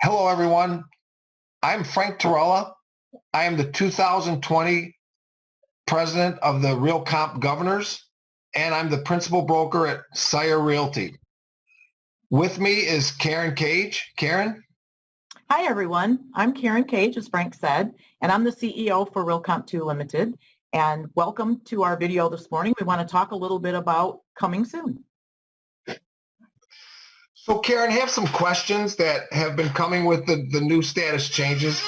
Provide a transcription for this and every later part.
Hello, everyone. I'm Frank Tarala. I am the 2020 president of the Realcomp Governors, and I'm the principal broker at Sire Realty. With me is Karen Kage. Karen? Hi, everyone. I'm Karen Kage, as Frank said, and I'm the CEO for Realcomp 2 Limited. And welcome to our video this morning. We want to talk a little bit about coming soon. So, Karen, I have some questions that have been coming with the new status changes.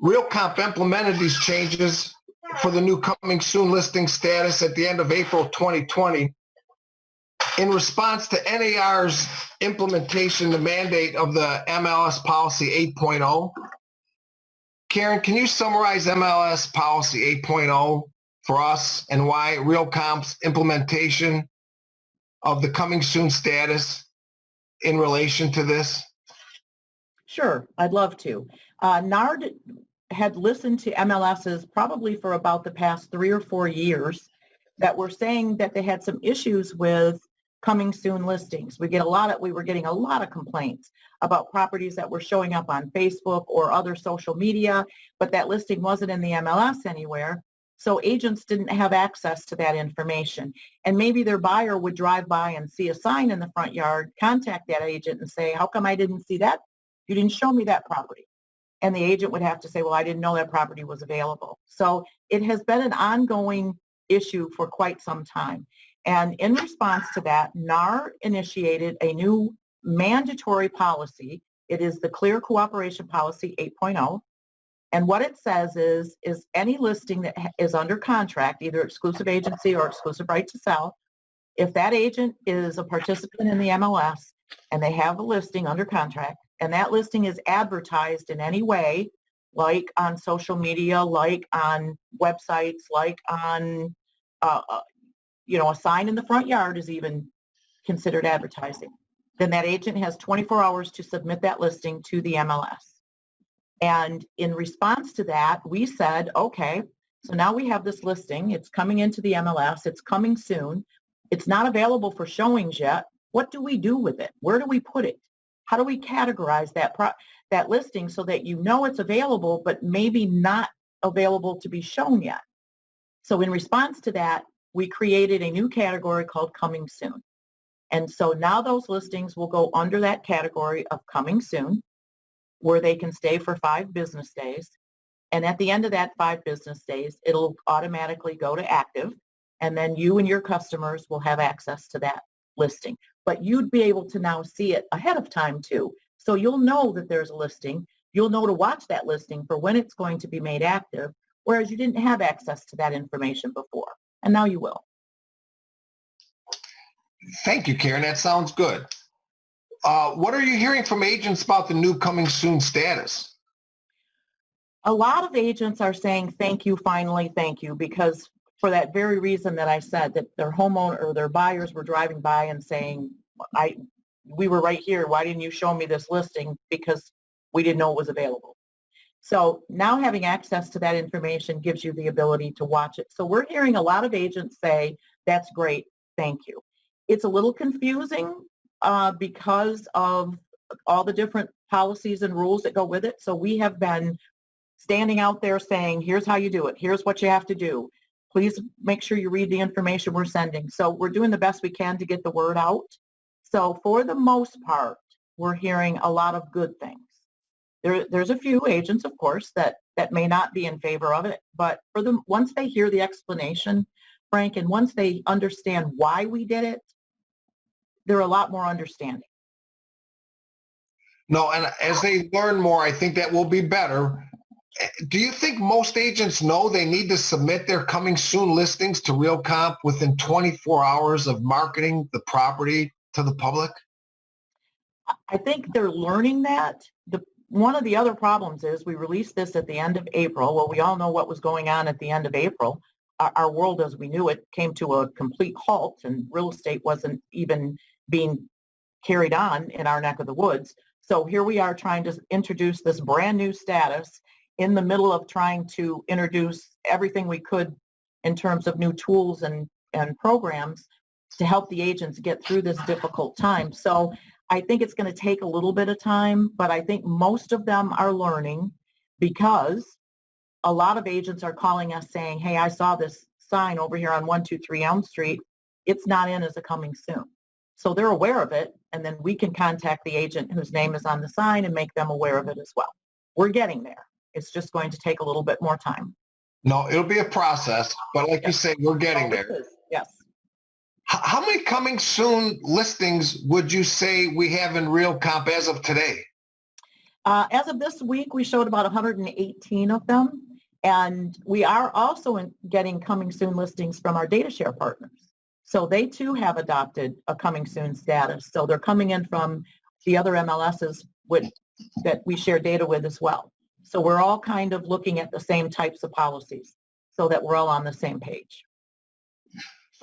Realcomp implemented these changes for the new coming soon listing status at the end of April 2020 in response to NAR's implementation, the mandate of the MLS Policy 8.0. Karen, can you summarize MLS Policy 8.0 for us and why Realcomp's implementation of the coming soon status in relation to this? Sure, I'd love to. NARD had listened to MLS's probably for about the past 3 or 4 years that were saying that they had some issues with coming soon listings. We were getting a lot of complaints about properties that were showing up on Facebook or other social media, but that listing wasn't in the MLS anywhere. So agents didn't have access to that information. And maybe their buyer would drive by and see a sign in the front yard, contact that agent and say, how come I didn't see that? You didn't show me that property. And the agent would have to say, well, I didn't know that property was available. So it has been an ongoing issue for quite some time. And in response to that, NAR initiated a new mandatory policy. It is the Clear Cooperation Policy 8.0. And what it says is any listing that is under contract, either exclusive agency or exclusive right to sell, if that agent is a participant in the MLS and they have a listing under contract, and that listing is advertised in any way, like on social media, like on websites, like on, a sign in the front yard is even considered advertising, then that agent has 24 hours to submit that listing to the MLS. And in response to that, we said, okay, so now we have this listing. It's coming into the MLS. It's coming soon. It's not available for showings yet. What do we do with it? Where do we put it? How do we categorize that listing so that you know it's available, but maybe not available to be shown yet? So in response to that, we created a new category called coming soon. And so now those listings will go under that category of coming soon, where they can stay for 5 business days. And at the end of that 5 business days, it'll automatically go to active. And then you and your customers will have access to that listing. But you'd be able to now see it ahead of time too. So you'll know that there's a listing. You'll know to watch that listing for when it's going to be made active, whereas you didn't have access to that information before. And now you will. Thank you, Karen. That sounds good. What are you hearing from agents about the new coming soon status? A lot of agents are saying, thank you, finally, thank you, because for that very reason that I said, that their homeowner or their buyers were driving by and saying, we were right here. Why didn't you show me this listing? Because we didn't know it was available. So now having access to that information gives you the ability to watch it. So we're hearing a lot of agents say, that's great, thank you. It's a little confusing because of all the different policies and rules that go with it. So we have been standing out there saying, here's how you do it. Here's what you have to do. Please make sure you read the information we're sending. So we're doing the best we can to get the word out. So for the most part, we're hearing a lot of good things. There's a few agents, of course, that may not be in favor of it. But for them, once they hear the explanation, Frank, and once they understand why we did it, they're a lot more understanding. No, and as they learn more, I think that will be better. Do you think most agents know they need to submit their coming soon listings to Realcomp within 24 hours of marketing the property to the public? I think they're learning that. One of the other problems is we released this at the end of April. Well, we all know what was going on at the end of April. Our world as we knew it came to a complete halt, and real estate wasn't even being carried on in our neck of the woods. So here we are trying to introduce this brand new status in the middle of trying to introduce everything we could in terms of new tools and programs to help the agents get through this difficult time. So I think it's going to take a little bit of time, but I think most of them are learning because a lot of agents are calling us saying, hey, I saw this sign over here on 123 Elm Street. It's not in as a coming soon. So they're aware of it, and then we can contact the agent whose name is on the sign and make them aware of it as well. We're getting there. It's just going to take a little bit more time. No, it'll be a process, but like you say, we're getting there. Yes. How many coming soon listings would you say we have in Realcomp as of today? As of this week, we showed about 118 of them, and we are also getting coming soon listings from our data share partners. So they too have adopted a coming soon status. So they're coming in from the other MLSs that we share data with as well. So we're all kind of looking at the same types of policies so that we're all on the same page.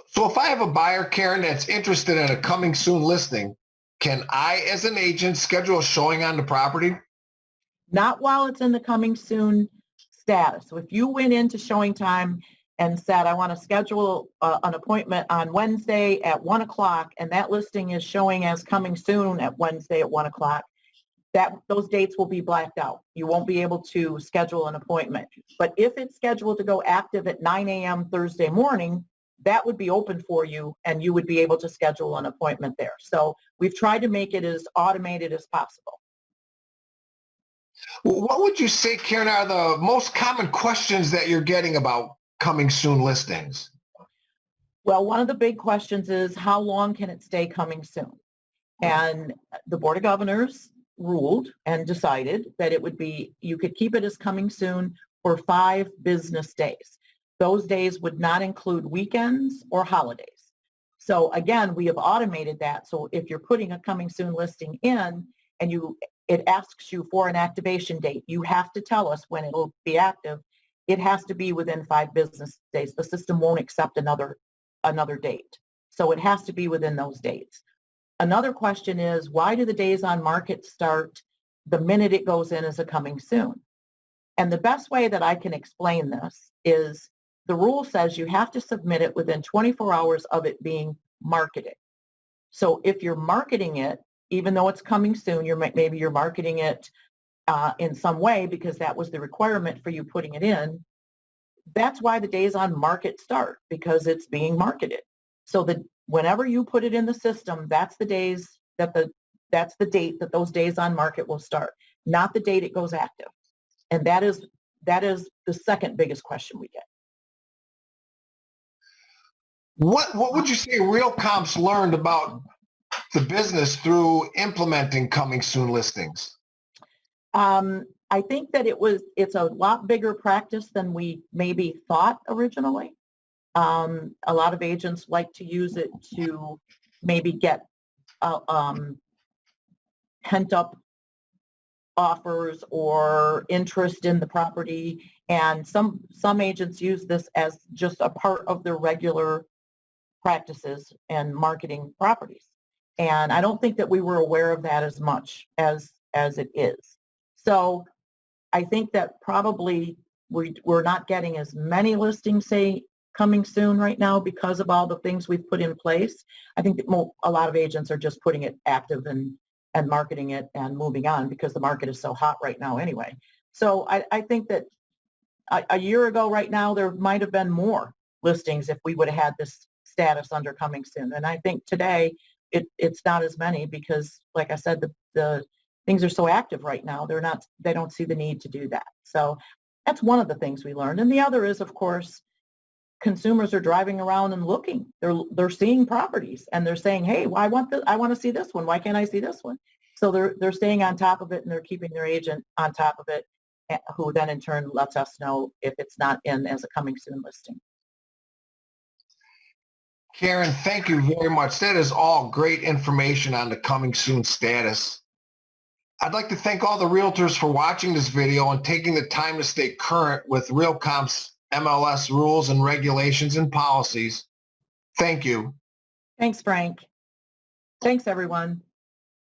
So if I have a buyer, Karen, that's interested in a coming soon listing, can I, as an agent, schedule a showing on the property? Not while it's in the coming soon status. So if you went into showing time and said, I want to schedule an appointment on Wednesday at 1 o'clock, and that listing is showing as coming soon at Wednesday at 1 o'clock, those dates will be blacked out. You won't be able to schedule an appointment. But if it's scheduled to go active at 9 a.m. Thursday morning, that would be open for you, and you would be able to schedule an appointment there. So we've tried to make it as automated as possible. What would you say, Karen, are the most common questions that you're getting about coming soon listings? Well, one of the big questions is how long can it stay coming soon? And the Board of Governors ruled and decided that it would be, you could keep it as coming soon for 5 business days. Those days would not include weekends or holidays. So again, we have automated that. So if you're putting a coming soon listing in and it asks you for an activation date, you have to tell us when it'll be active. It has to be within 5 business days. The system won't accept another date. So it has to be within those dates. Another question is, why do the days on market start the minute it goes in as a coming soon? And the best way that I can explain this is the rule says you have to submit it within 24 hours of it being marketed. So if you're marketing it, even though it's coming soon, maybe you're marketing it in some way because that was the requirement for you putting it in. That's why the days on market start, because it's being marketed. So whenever you put it in the system, that's the days that's the date that those days on market will start, not the date it goes active. And that is the second biggest question we get. What would you say Realcomp's learned about the business through implementing coming soon listings? I think that it's a lot bigger practice than we maybe thought originally. A lot of agents like to use it to maybe get pent up offers or interest in the property. And some agents use this as just a part of their regular practices and marketing properties. And I don't think that we were aware of that as much as it is. So I think that probably we're not getting as many listings, say, coming soon right now because of all the things we've put in place. I think that a lot of agents are just putting it active and marketing it and moving on because the market is so hot right now anyway. So I think that a year ago right now, there might have been more listings if we would have had this status under coming soon. And I think today it's not as many because, like I said, the things are so active right now. They don't see the need to do that. So that's one of the things we learned. And the other is, of course, consumers are driving around and looking. They're seeing properties and they're saying, hey, well, I want to see this one. Why can't I see this one? So they're staying on top of it and they're keeping their agent on top of it, who then in turn lets us know if it's not in as a coming soon listing. Karen, thank you very much. That is all great information on the coming soon status. I'd like to thank all the realtors for watching this video and taking the time to stay current with Realcomp's MLS rules and regulations and policies. Thank you. Thanks, Frank. Thanks, everyone.